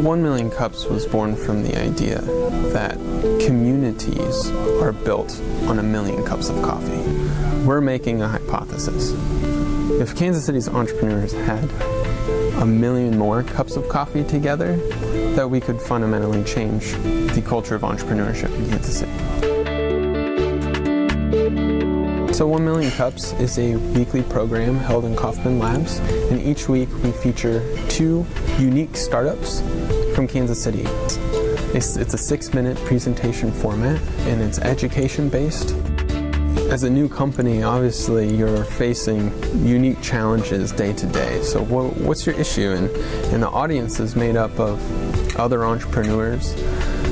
One Million Cups was born from the idea that communities are built on a million cups of coffee. We're making a hypothesis. If Kansas City's entrepreneurs had a million more cups of coffee together, that we could fundamentally change the culture of entrepreneurship in Kansas City. So 1 Million Cups is a weekly program held in Kaufman Labs, and each week we feature 2 unique startups from Kansas City. It's a 6-minute presentation format, and it's education-based. As a new company, obviously you're facing unique challenges day to day. So what's your issue? And the audience is made up of other entrepreneurs,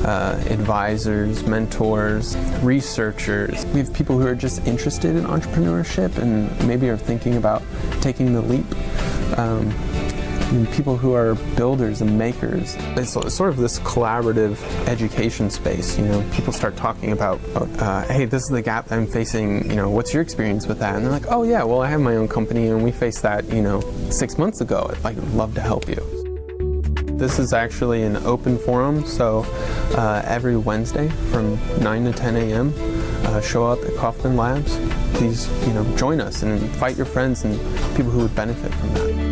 advisors, mentors, researchers. We have people who are just interested in entrepreneurship and maybe are thinking about taking the leap. And people who are builders and makers. It's sort of this collaborative education space. You know, people start talking about, hey, this is the gap I'm facing. You know, what's your experience with that? And they're like, oh yeah, well I have my own company and we faced that, 6 months ago. I'd love to help you. This is actually an open forum, so every Wednesday from 9 to 10 a.m. Show up at Kaufman Labs. Please, join us and invite your friends and people who would benefit from that.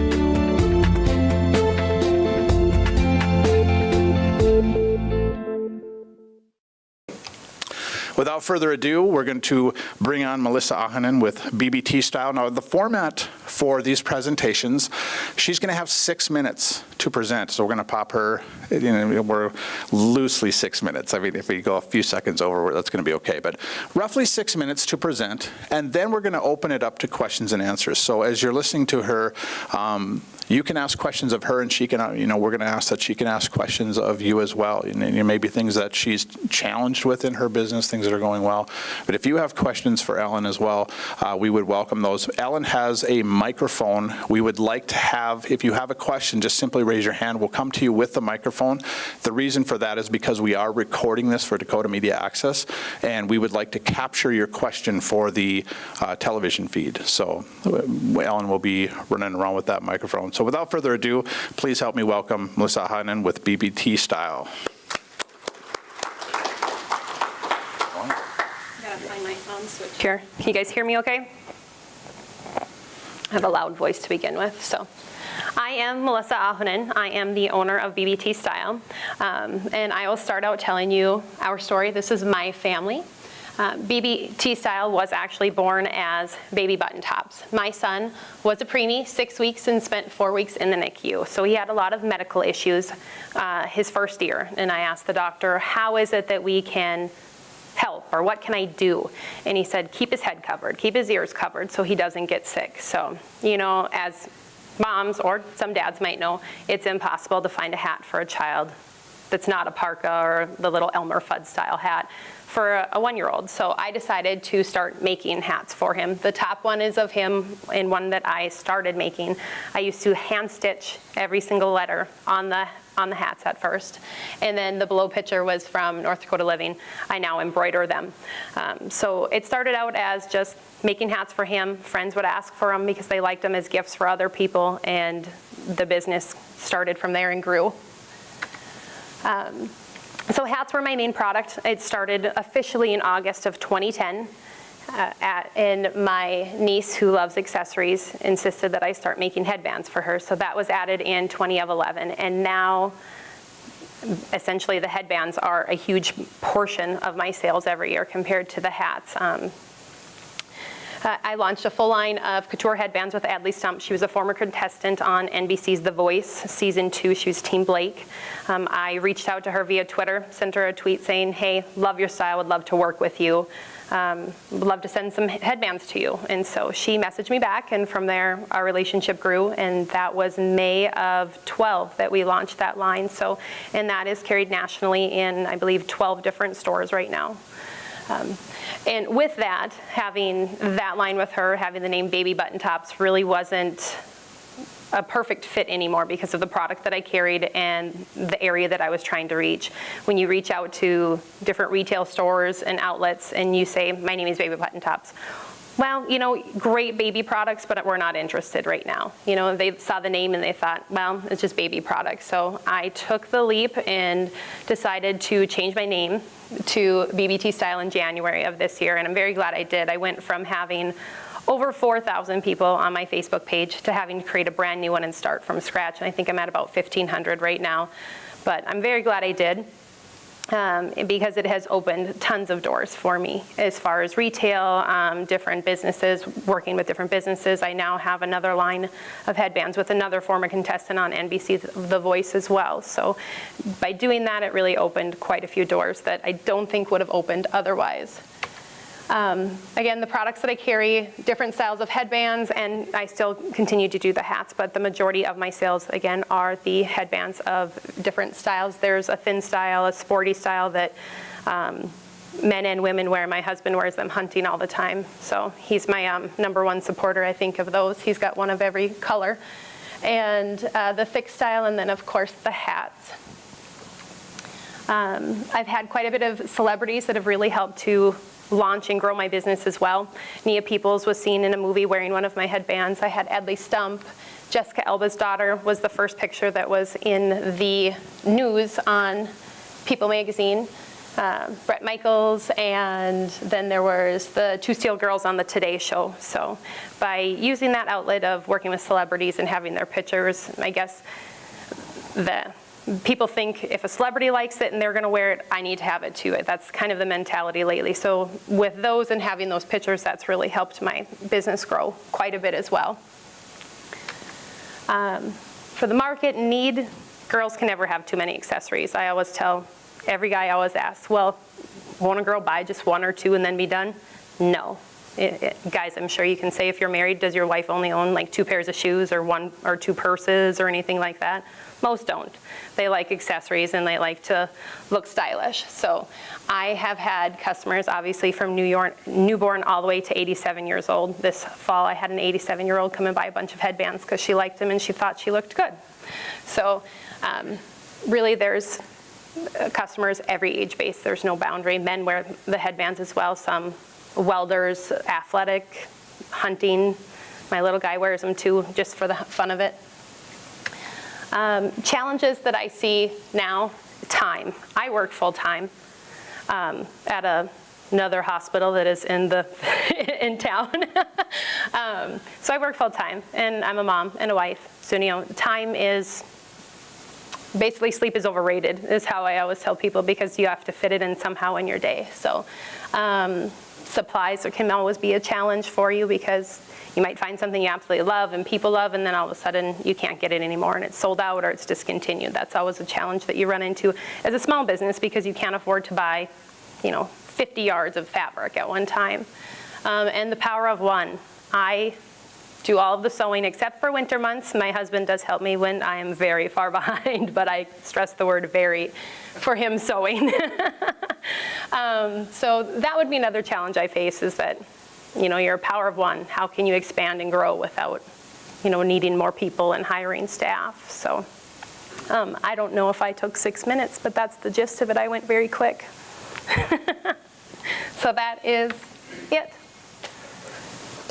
Without further ado, we're going to bring on Melissa Ahonen with BBT Style. Now, the format for these presentations, she's going to have 6 minutes to present. So we're going to pop her, we're loosely 6 minutes. I mean, if we go a few seconds over, that's going to be okay. But roughly 6 minutes to present, and then we're going to open it up to questions and answers. So as you're listening to her, you can ask questions of her, and she can, we're going to ask that she can ask questions of you as well. Maybe things that she's challenged with in her business, things that are going well. But if you have questions for Ellen as well, we would welcome those. Ellen has a microphone. We would like to have, if you have a question, just simply raise your hand. We'll come to you with the microphone. The reason for that is because we are recording this for Dakota Media Access, and we would like to capture your question for the television feed. So Ellen will be running around with that microphone. So without further ado, please help me welcome Melissa Ahonen with BBT Style. Find my phone switch here. Can you guys hear me okay? I have a loud voice to begin with. So I am Melissa Ahonen. I am the owner of BBT Style. And I will start out telling you our story. This is my family. BBT Style was actually born as baby button tops. My son was a preemie, 6 weeks, and spent 4 weeks in the NICU. So he had a lot of medical issues his first year. And I asked the doctor, how is it that we can help, or what can I do? And he said, keep his head covered, keep his ears covered so he doesn't get sick. So, as moms or some dads might know, it's impossible to find a hat for a child that's not a parka or the little Elmer Fudd style hat for a 1-year-old. So I decided to start making hats for him. The top one is of him, and one that I started making. I used to hand stitch every single letter on the hats at first. And then the below picture was from North Dakota Living. I now embroider them. So it started out as just making hats for him. Friends would ask for them because they liked them as gifts for other people, and the business started from there and grew. So hats were my main product. It started officially in August of 2010. And my niece, who loves accessories, insisted that I start making headbands for her. So that was added in 2011. And now, essentially, the headbands are a huge portion of my sales every year compared to the hats. I launched a full line of couture headbands with Adley Stump. She was a former contestant on NBC's The Voice, Season 2. She was Team Blake. I reached out to her via Twitter, sent her a tweet saying, hey, love your style, would love to work with you. Would love to send some headbands to you. And so she messaged me back, and from there our relationship grew, and that was May of 12 that we launched that line. So, and that is carried nationally in, I believe, 12 different stores right now. And with that, having that line with her, having the name Baby Button Tops really wasn't a perfect fit anymore because of the product that I carried and the area that I was trying to reach. When you reach out to different retail stores and outlets and you say, my name is Baby Button Tops. Well, you know, great baby products, but we're not interested right now. You know, they saw the name and they thought, well, it's just baby products. So I took the leap and decided to change my name to BBT Style in January of this year, and I'm very glad I did. I went from having over 4,000 people on my Facebook page to having to create a brand new one and start from scratch, and I think I'm at about 1,500 right now. But I'm very glad I did. Because it has opened tons of doors for me as far as retail, different businesses, working with different businesses. I now have another line of headbands with another former contestant on NBC The Voice as well. So by doing that, it really opened quite a few doors that I don't think would have opened otherwise. Again, the products that I carry, different styles of headbands, and I still continue to do the hats, but the majority of my sales, again, are the headbands of different styles. There's a thin style, a sporty style that men and women wear. My husband wears them hunting all the time, so he's my #1 supporter, I think, of those. He's got one of every color. And the thick style, and then, of course, the hats. I've had quite a bit of celebrities that have really helped to launch and grow my business as well. Nia Peoples was seen in a movie wearing one of my headbands. I had Edley Stump. Jessica Alba's daughter was the first picture that was in the news on People magazine. Bret Michaels, and then there was the 2 Steel Girls on the Today Show. So by using that outlet of working with celebrities and having their pictures, I guess that people think if a celebrity likes it and they're going to wear it, I need to have it too. That's kind of the mentality lately. So with those and having those pictures, that's really helped my business grow quite a bit as well. For the market and need, girls can never have too many accessories. I always tell every guy, I always ask, well, won't a girl buy just 1 or 2 and then be done? No. Guys, I'm sure you can say if you're married, does your wife only own like 2 pairs of shoes or 1 or 2 purses or anything like that? Most don't. They like accessories and they like to look stylish. So I have had customers, obviously, from newborn all the way to 87 years old. This fall, I had an 87-year-old come and buy a bunch of headbands because she liked them and she thought she looked good. So really, there's customers every age base. There's no boundary. Men wear the headbands as well. Some welders, athletic, hunting. My little guy wears them too, just for the fun of it. Challenges that I see now, time. I work full time at another hospital that is in town. So I work full time, and I'm a mom and a wife. So time is basically, sleep is overrated, is how I always tell people, because you have to fit it in somehow in your day. So supplies can always be a challenge for you, because you might find something you absolutely love and people love, and then all of a sudden you can't get it anymore and it's sold out or it's discontinued. That's always a challenge that you run into as a small business, because you can't afford to buy, 50 yards of fabric at one time. And the power of one. I do all of the sewing except for winter months. My husband does help me when I am very far behind, but I stress the word very for him sewing. So that would be another challenge I face, is that you're a power of one. How can you expand and grow without, needing more people and hiring staff? So I don't know if I took 6 minutes, but that's the gist of it. I went very quick. So that is it.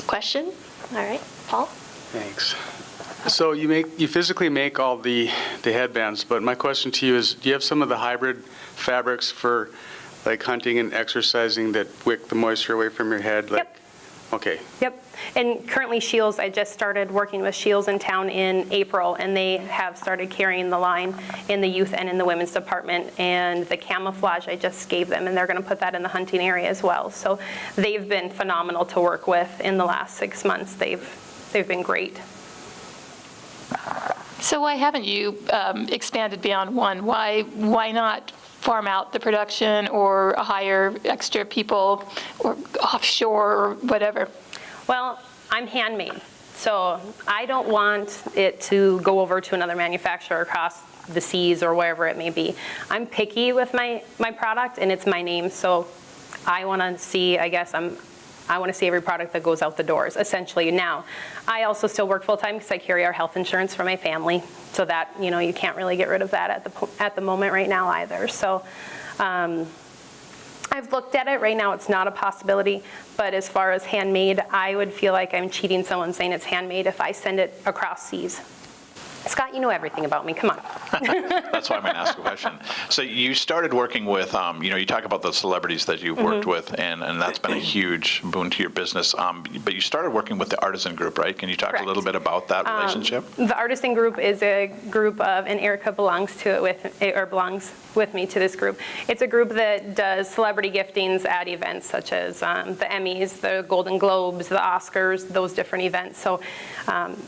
Question? All right, Paul? Thanks. So you physically make all the headbands, but my question to you is, do you have some of the hybrid fabrics for like hunting and exercising that wick the moisture away from your head? Yep. Okay. Yep. And currently Shields, I just started working with Shields in town in April, and they have started carrying the line in the youth and in the women's department. And the camouflage I just gave them, and they're going to put that in the hunting area as well. So they've been phenomenal to work with in the last 6 months. They've been great. So why haven't you expanded beyond one? Why not farm out the production or hire extra people or offshore or whatever? Well, I'm handmade, so I don't want it to go over to another manufacturer across the seas or wherever it may be. I'm picky with my product, and it's my name, so I want to see, I guess I'm I want to see every product that goes out the doors, essentially. Now, I also still work full-time because I carry our health insurance for my family, so that, you know, you can't really get rid of that at the moment right now either. So I've looked at it. Right now it's not a possibility, but as far as handmade, I would feel like I'm cheating someone saying it's handmade if I send it across seas. Scott, you know everything about me. Come on. That's why I'm going to ask a question. So you started working with, you know, you talk about the celebrities that you've worked with, and that's been a huge boon to your business. But you started working with the Artisan Group, right? Can you talk Correct. a little bit about that relationship? The Artisan Group is a group of, and Erica belongs with me to this group. It's a group that does celebrity giftings at events such as the Emmys, the Golden Globes, the Oscars, those different events. So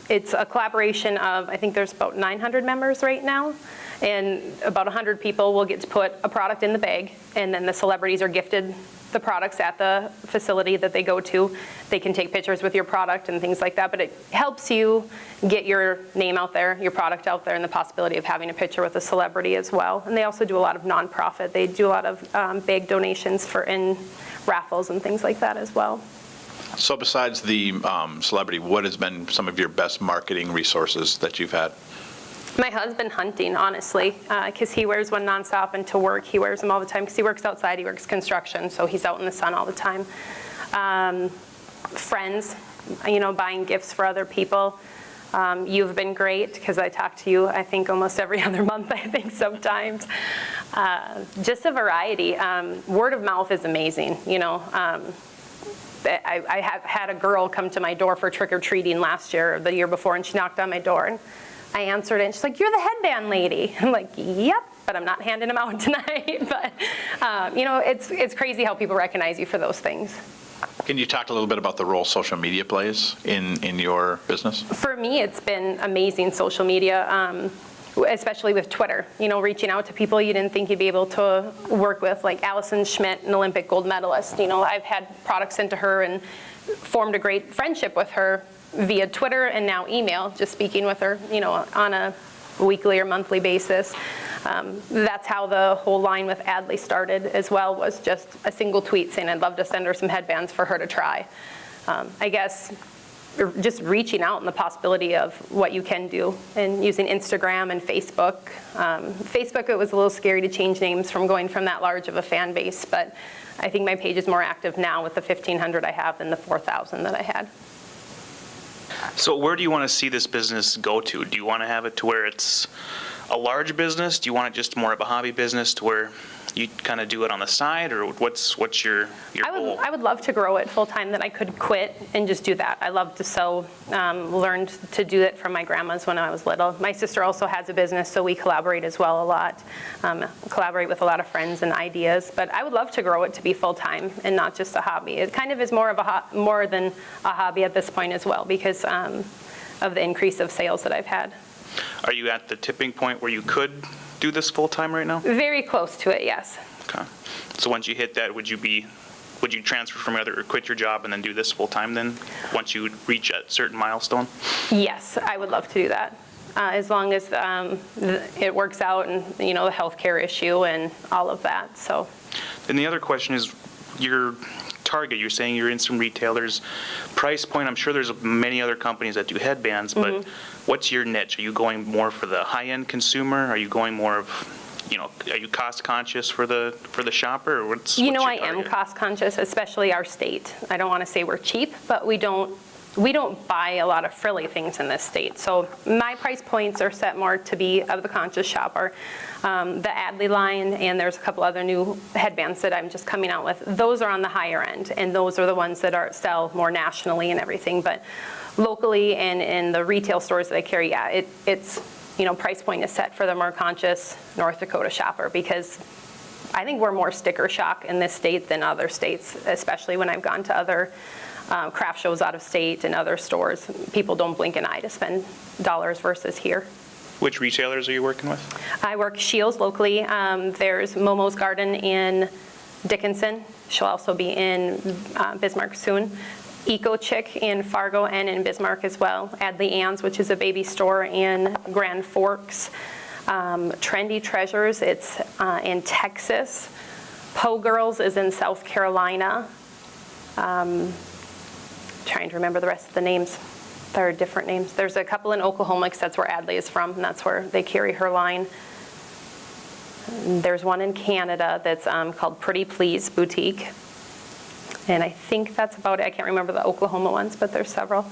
it's a collaboration of, I think there's about 900 members right now, and about 100 people will get to put a product in the bag, and then the celebrities are gifted the products at the facility that they go to. They can take pictures with your product and things like that, but it helps you get your name out there, your product out there, and the possibility of having a picture with a celebrity as well. And they also do a lot of nonprofit. They do a lot of bag donations in raffles and things like that as well. So besides the celebrity, what has been some of your best marketing resources that you've had? My husband hunting, honestly, because he wears one nonstop, and to work, he wears them all the time because he works outside, he works construction, so he's out in the sun all the time. Friends, you know, buying gifts for other people. You've been great because I talk to you, I think, almost every other month, I think, sometimes. Just a variety. Word of mouth is amazing, you know. I have had a girl come to my door for trick-or-treating last year or the year before, and she knocked on my door, and I answered it, and she's like, "You're the headband lady." I'm like, "Yep, but I'm not handing them out tonight." But, you know, it's crazy how people recognize you for those things. Can you talk a little bit about the role social media plays in your business? For me, it's been amazing, social media, especially with Twitter. You know, reaching out to people you didn't think you'd be able to work with, like Allison Schmidt, an Olympic gold medalist. You know, I've had products sent to her and formed a great friendship with her via Twitter and now email, just speaking with her, you know, on a weekly or monthly basis. That's how the whole line with Adley started as well, was just a single tweet saying I'd love to send her some headbands for her to try. I guess just reaching out and the possibility of what you can do, and using Instagram and Facebook. Facebook, it was a little scary to change names from going from that large of a fan base, but I think my page is more active now with the 1,500 I have than the 4,000 that I had. So where do you want to see this business go to? Do you want to have it to where it's a large business? Do you want it just more of a hobby business to where you kind of do it on the side, or what's your goal? I would love to grow it full time, that I could quit and just do that. I love to sew, learned to do it from my grandma's when I was little. My sister also has a business, so we collaborate as well a lot. Collaborate with a lot of friends and ideas, but I would love to grow it to be full time and not just a hobby. It kind of is more than a hobby at this point as well, because of the increase of sales that I've had. Are you at the tipping point where you could do this full time right now? Very close to it, yes. Okay. So once you hit that, would you transfer from or quit your job and then do this full time then, once you reach a certain milestone? Yes, I would love to do that. As long as it works out, and, you know, the healthcare issue and all of that, so. And the other question is your target. You're saying you're in some retailers. Price point, I'm sure there's many other companies that do headbands, but what's your niche? Are you going more for the high-end consumer? Are you going more of, you know, are you cost conscious for the shopper, or what's You know, your I am target? cost conscious, especially our state. I don't want to say we're cheap, but we don't buy a lot of frilly things in this state. So my price points are set more to be of the conscious shopper. The Adley line, and there's a couple other new headbands that I'm just coming out with. Those are on the higher end, and those are the ones that sell more nationally and everything. But locally and in the retail stores that I carry, yeah, it's, you know, price point is set for the more conscious North Dakota shopper, because I think we're more sticker shock in this state than other states, especially when I've gone to other craft shows out of state and other stores. People don't blink an eye to spend dollars versus here. Which retailers are you working with? I work Shields locally. There's Momo's Garden in Dickinson. She'll also be in Bismarck soon. Eco Chick in Fargo and in Bismarck as well. Adley Ann's, which is a baby store in Grand Forks. Trendy Treasures, it's in Texas. Po Girls is in South Carolina. Trying to remember the rest of the names. There are different names. There's a couple in Oklahoma, because that's where Adley is from, and that's where they carry her line. And there's one in Canada that's called Pretty Please Boutique. And I think that's about it. I can't remember the Oklahoma ones, but there's several.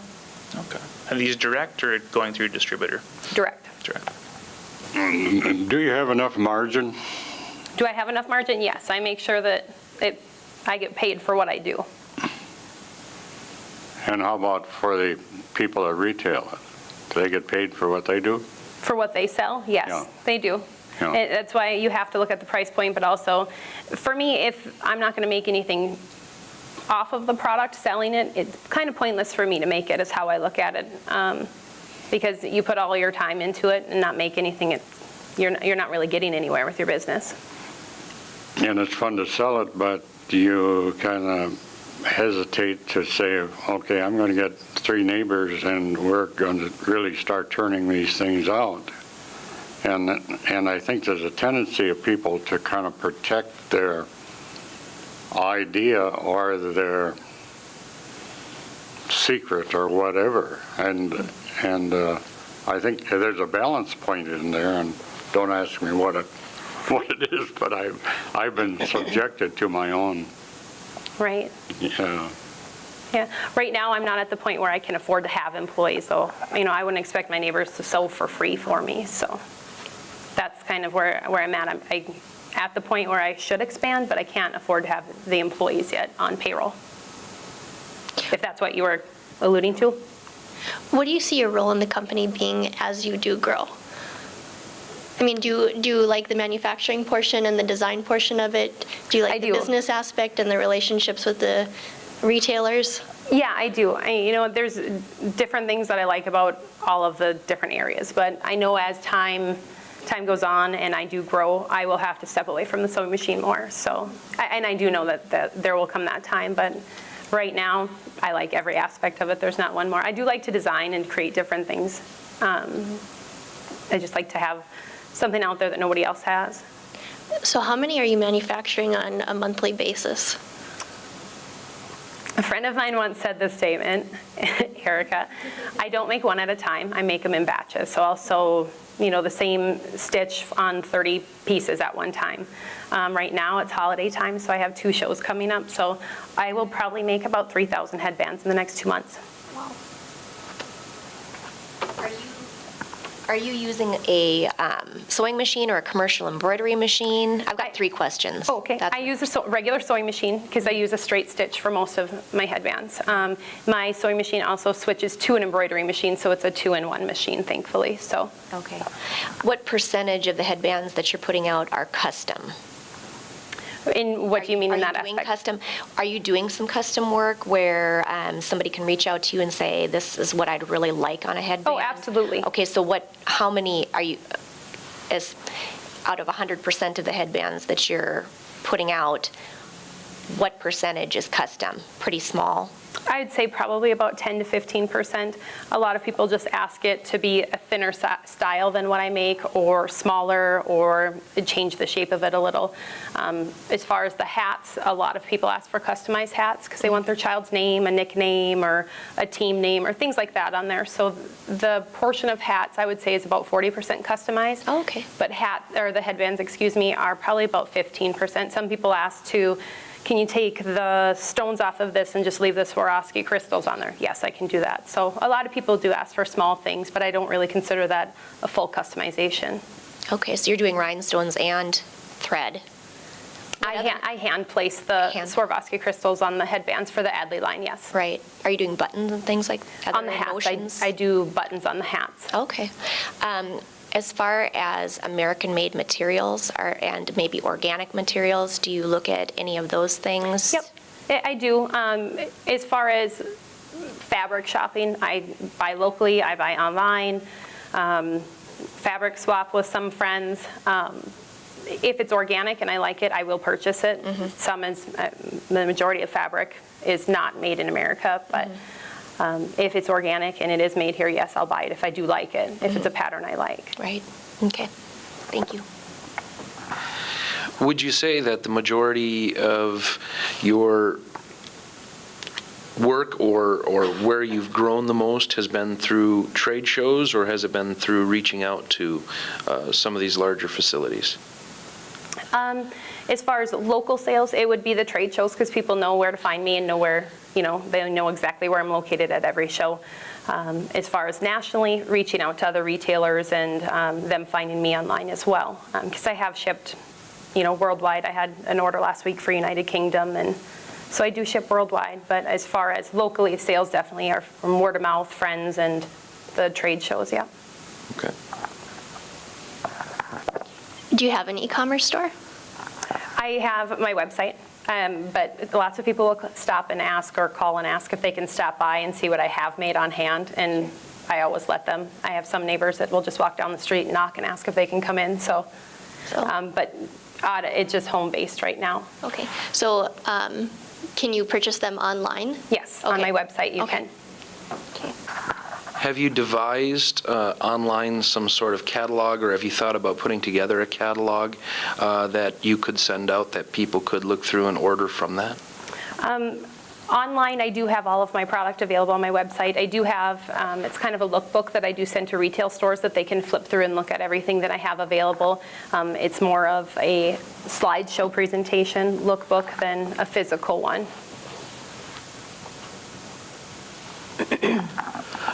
Okay. And these direct or going through a distributor? Direct. Direct. Do you have enough margin? Do I have enough margin? Yes. I make sure that I get paid for what I do. And how about for the people that retail it? Do they get paid for what they do? For what they sell? Yes, Yeah. they do. Yeah. That's why you have to look at the price point, but also, for me, if I'm not going to make anything off of the product, selling it, it's kind of pointless for me to make it, is how I look at it. Because you put all your time into it and not make anything, you're not really getting anywhere with your business. And it's fun to sell it, but do you kind of hesitate to say, okay, I'm going to get 3 neighbors and we're going to really start turning these things out? And I think there's a tendency of people to kind of protect their idea or their secret or whatever. And I think there's a balance point in there, and don't ask me what it is, but I've been subjected to my own. Right. Yeah. Right now, I'm not at the point where I can afford to have employees, so I wouldn't expect my neighbors to sew for free for me. So that's kind of where I'm at. I'm at the point where I should expand, but I can't afford to have the employees yet on payroll, if that's what you were alluding to. What do you see your role in the company being as you do grow? I mean, do you like the manufacturing portion and the design portion of it? Do you like the business aspect and the relationships with the retailers? Yeah, I do. There's different things that I like about all of the different areas, but I know as time goes on and I do grow, I will have to step away from the sewing machine more. So, and I do know that there will come that time, but right now, I like every aspect of it. There's not one more. I do like to design and create different things. I just like to have something out there that nobody else has. So how many are you manufacturing on a monthly basis? A friend of mine once said this statement, Erica, I don't make one at a time. I make them in batches. So I'll sew, the same stitch on 30 pieces at one time. Right now it's holiday time, so I have 2 shows coming up. So I will probably make about 3,000 headbands in the next 2 months. Wow. Are you using a sewing machine or a commercial embroidery machine? I've got 3 questions. Oh, okay. I use a regular sewing machine because I use a straight stitch for most of my headbands. My sewing machine also switches to an embroidery machine, so it's a 2-in-1 machine, thankfully. So. Okay. What percentage of the headbands that you're putting out are custom? In what do you mean in that aspect? Are you doing some custom work where somebody can reach out to you and say, this is what I'd really like on a headband? Oh, absolutely. Okay, so how many are you, as out of 100% of the headbands that you're putting out, what percentage is custom? Pretty small? I'd say probably about 10 to 15%. A lot of people just ask it to be a thinner style than what I make, or smaller, or change the shape of it a little. As far as the hats, a lot of people ask for customized hats because they want their child's name, a nickname, or a team name, or things like that on there. So the portion of hats, I would say, is about 40% customized. Oh, okay. But the headbands, are probably about 15%. Some people ask to, can you take the stones off of this and just leave the Swarovski crystals on there? Yes, I can do that. So a lot of people do ask for small things, but I don't really consider that a full customization. Okay, so you're doing rhinestones and thread. I hand place the Swarovski crystals on the headbands for the Adley line, yes. Right. Are you doing buttons and things like that? On the hats, I do buttons on the hats. Okay. As far as American-made materials and maybe organic materials, do you look at any of those things? Yep, I do. As far as fabric shopping, I buy locally, I buy online, fabric swap with some friends. If it's organic and I like it, I will purchase it. Mm-hmm. The majority of fabric is not made in America, but if it's organic and it is made here, yes, I'll buy it if I do like it, if it's a pattern I like. Right. Okay. Thank you. Would you say that the majority of your work or where you've grown the most has been through trade shows, or has it been through reaching out to some of these larger facilities? As far as local sales, it would be the trade shows, because people know where to find me and know where, they know exactly where I'm located at every show. As far as nationally, reaching out to other retailers and them finding me online as well. Because I have shipped, worldwide. I had an order last week for United Kingdom, and so I do ship worldwide. But as far as locally, sales definitely are from word of mouth, friends, and the trade shows, yeah. Okay. Do you have an e-commerce store? I have my website, but lots of people will stop and ask or call and ask if they can stop by and see what I have made on hand, and I always let them. I have some neighbors that will just walk down the street and knock and ask if they can come in, but it's just home-based right now. Okay, so can you purchase them online? Yes, on my website you can. Okay. Have you devised online some sort of catalog, or have you thought about putting together a catalog that you could send out that people could look through and order from that? Online, I do have all of my product available on my website. I do have, it's kind of a lookbook that I do send to retail stores that they can flip through and look at everything that I have available. It's more of a slideshow presentation lookbook than a physical one.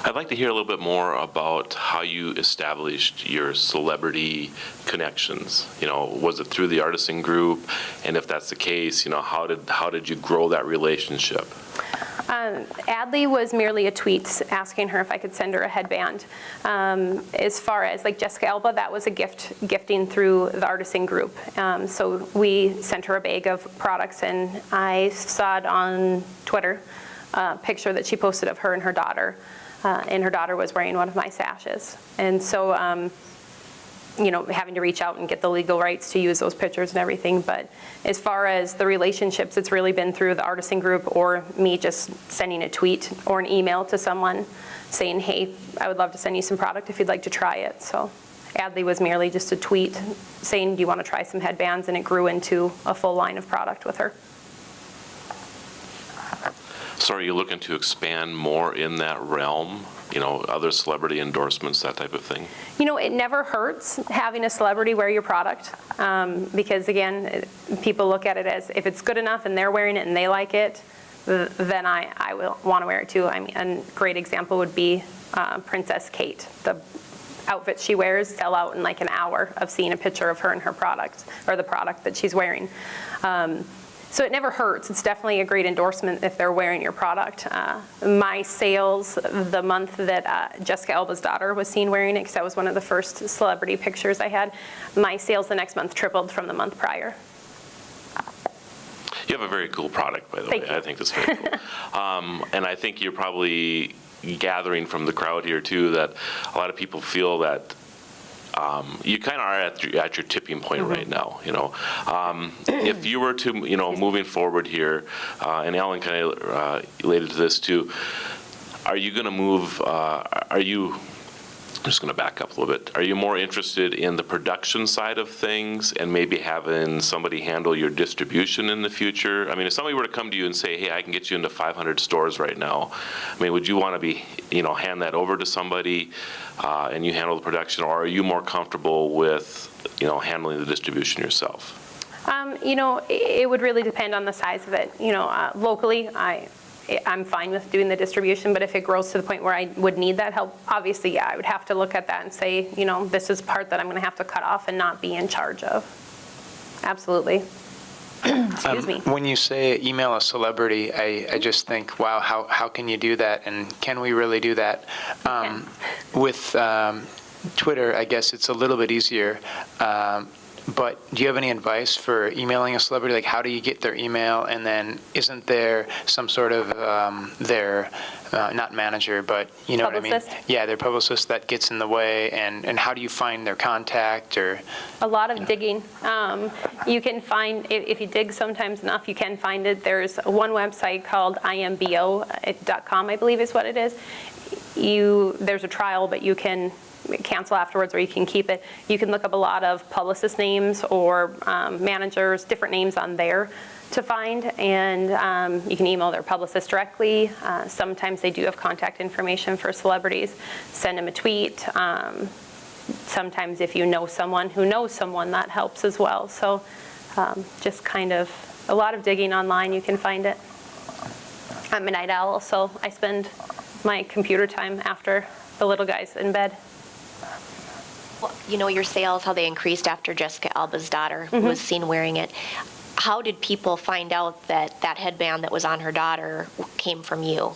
I'd like to hear a little bit more about how you established your celebrity connections. Was it through the artisan group? And if that's the case, how did you grow that relationship? Adley was merely a tweet asking her if I could send her a headband. As far as like Jessica Alba, that was a gifting through the artisan group. So we sent her a bag of products, and I saw it on Twitter, a picture that she posted of her and her daughter. And her daughter was wearing one of my sashes. And so, having to reach out and get the legal rights to use those pictures and everything. But as far as the relationships, it's really been through the artisan group, or me just sending a tweet or an email to someone saying, hey, I would love to send you some product if you'd like to try it. So Adley was merely just a tweet saying, do you want to try some headbands? And it grew into a full line of product with her. So are you looking to expand more in that realm? Other celebrity endorsements, that type of thing? It never hurts having a celebrity wear your product, because again, people look at it as if it's good enough and they're wearing it and they like it, then I will want to wear it too. I mean, a great example would be Princess Kate. The outfits she wears sell out in like an hour of seeing a picture of her and her product, or the product that she's wearing. So it never hurts. It's definitely a great endorsement if they're wearing your product. My sales the month that Jessica Alba's daughter was seen wearing it, because that was one of the first celebrity pictures I had, my sales the next month tripled from the month prior. You have a very cool product, by the way. I think that's very cool. And I think you're probably gathering from the crowd here, too, that a lot of people feel that you kind of are at your tipping point right now. If you were to, moving forward here, and Alan kind of related to this too, are you going to move? I'm just going to back up a little bit. Are you more interested in the production side of things and maybe having somebody handle your distribution in the future? I mean, if somebody were to come to you and say, hey, I can get you into 500 stores right now, I mean, would you want to be, hand that over to somebody and you handle the production, or are you more comfortable with, handling the distribution yourself? It would really depend on the size of it. Locally, I'm fine with doing the distribution, but if it grows to the point where I would need that help, obviously, yeah, I would have to look at that and say, this is part that I'm going to have to cut off and not be in charge of. Absolutely. Excuse me. When you say email a celebrity, I just think, wow, how can you do that? And can we really do that? With Twitter, I guess it's a little bit easier. But do you have any advice for emailing a celebrity? Like, how do you get their email? And then isn't there some sort of their, not manager, but you know publicist? What I mean? Yeah, their publicist that gets in the way. And how do you find their contact? Or a lot of digging. You can find, if you dig sometimes enough, you can find it. There's one website called imbo.com, I believe is what it is. There's a trial, but you can cancel afterwards, or you can keep it. You can look up a lot of publicist names or managers, different names on there to find, and you can email their publicist directly. Sometimes they do have contact information for celebrities. Send them a tweet. Sometimes if you know someone who knows someone, that helps as well. So just kind of a lot of digging online, you can find it. I'm a night owl, so I spend my computer time after the little guy's in bed. Well, you know, your sales, how they increased after Jessica Alba's daughter was seen wearing it. How did people find out that that headband that was on her daughter came from you?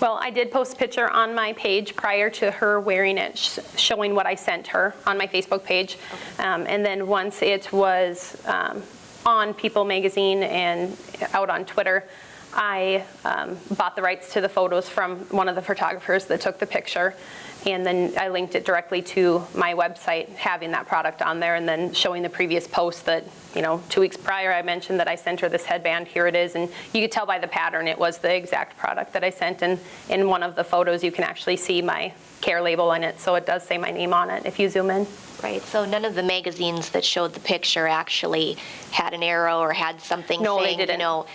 Well, I did post a picture on my page prior to her wearing it, showing what I sent her on my Facebook page. And then once it was on People magazine and out on Twitter, I bought the rights to the photos from one of the photographers that took the picture. And then I linked it directly to my website, having that product on there, and then showing the previous post that, 2 weeks prior I mentioned that I sent her this headband. Here it is. And you could tell by the pattern it was the exact product that I sent. And in one of the photos you can actually see my care label in it. So it does say my name on it if you zoom in. Right, so none of the magazines that showed the picture actually had an arrow or had something No, saying, they didn't.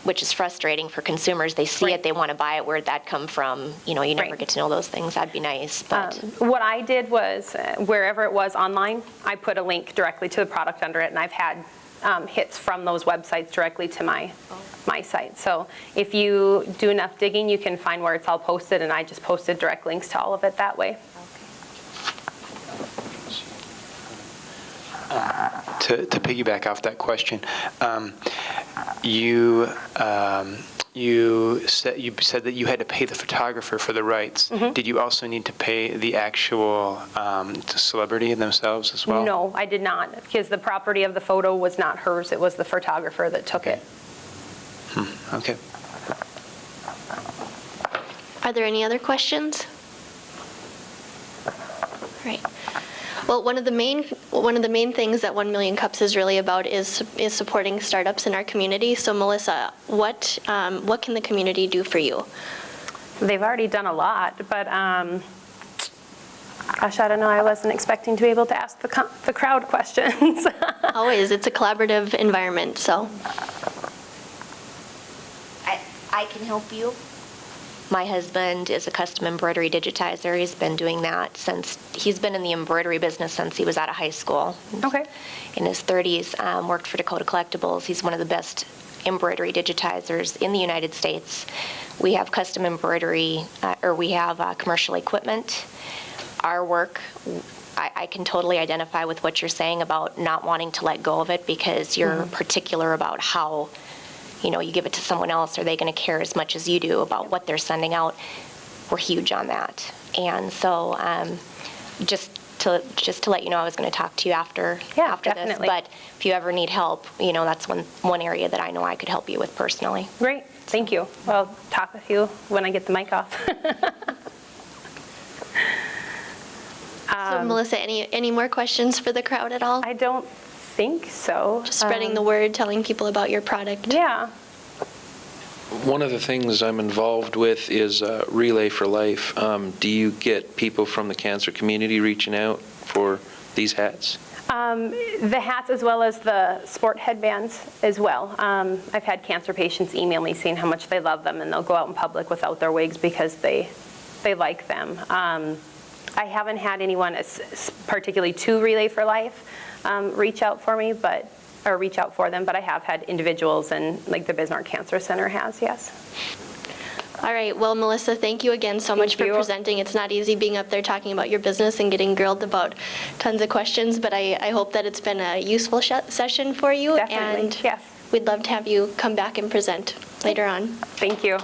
Which is frustrating for consumers. They see it, they want to buy it. Where'd that come from? You never get to know those things. That'd be nice. But what I did was, wherever it was online, I put a link directly to the product under it, and I've had hits from those websites directly to my site. So if you do enough digging, you can find where it's all posted, and I just posted direct links to all of it that way. To piggyback off that question, you said that you had to pay the photographer for the rights. Did you also need to pay the actual celebrity themselves as well? No, I did not, because the property of the photo was not hers. It was the photographer that took it. Okay. Are there any other questions? Right. Well, one of the main things that 1 Million Cups is really about is supporting startups in our community. So, Melissa, what can the community do for you? They've already done a lot, but gosh, I don't know. I wasn't expecting to be able to ask the crowd questions. Always, it's a collaborative environment. So, I can help you. My husband is a custom embroidery digitizer. He's been doing that he's been in the embroidery business since he was out of high school. Okay. In his 30s, worked for Dakota Collectibles. He's one of the best embroidery digitizers in the United States. We have custom embroidery, we have commercial equipment. Our work, I can totally identify with what you're saying about not wanting to let go of it because you're particular about how you give it to someone else. Are they going to care as much as you do about what they're sending out? We're huge on that. And so just to let you know, I was going to talk to you after definitely. this. But if you ever need help, that's one area that I know I could help you with personally. Great. Thank you. I'll talk with you when I get the mic off. So, Melissa, any more questions for the crowd at all? I don't think so. Just spreading the word, telling people about your product. Yeah. One of the things I'm involved with is Relay for Life. Do you get people from the cancer community reaching out for these hats? The hats as well as the sport headbands as well. I've had cancer patients email me saying how much they love them, and they'll go out in public without their wigs because they like them. I haven't had anyone particularly to Relay for Life reach out for them, but I have had individuals, and like the Bismarck Cancer Center has, yes. All right. Well, Melissa, thank you again so much for presenting. It's not easy being up there talking about your business and getting grilled about tons of questions, but I hope that it's been a useful session for you. Definitely, and yes. We'd love to have you come back and present later on. Thank you.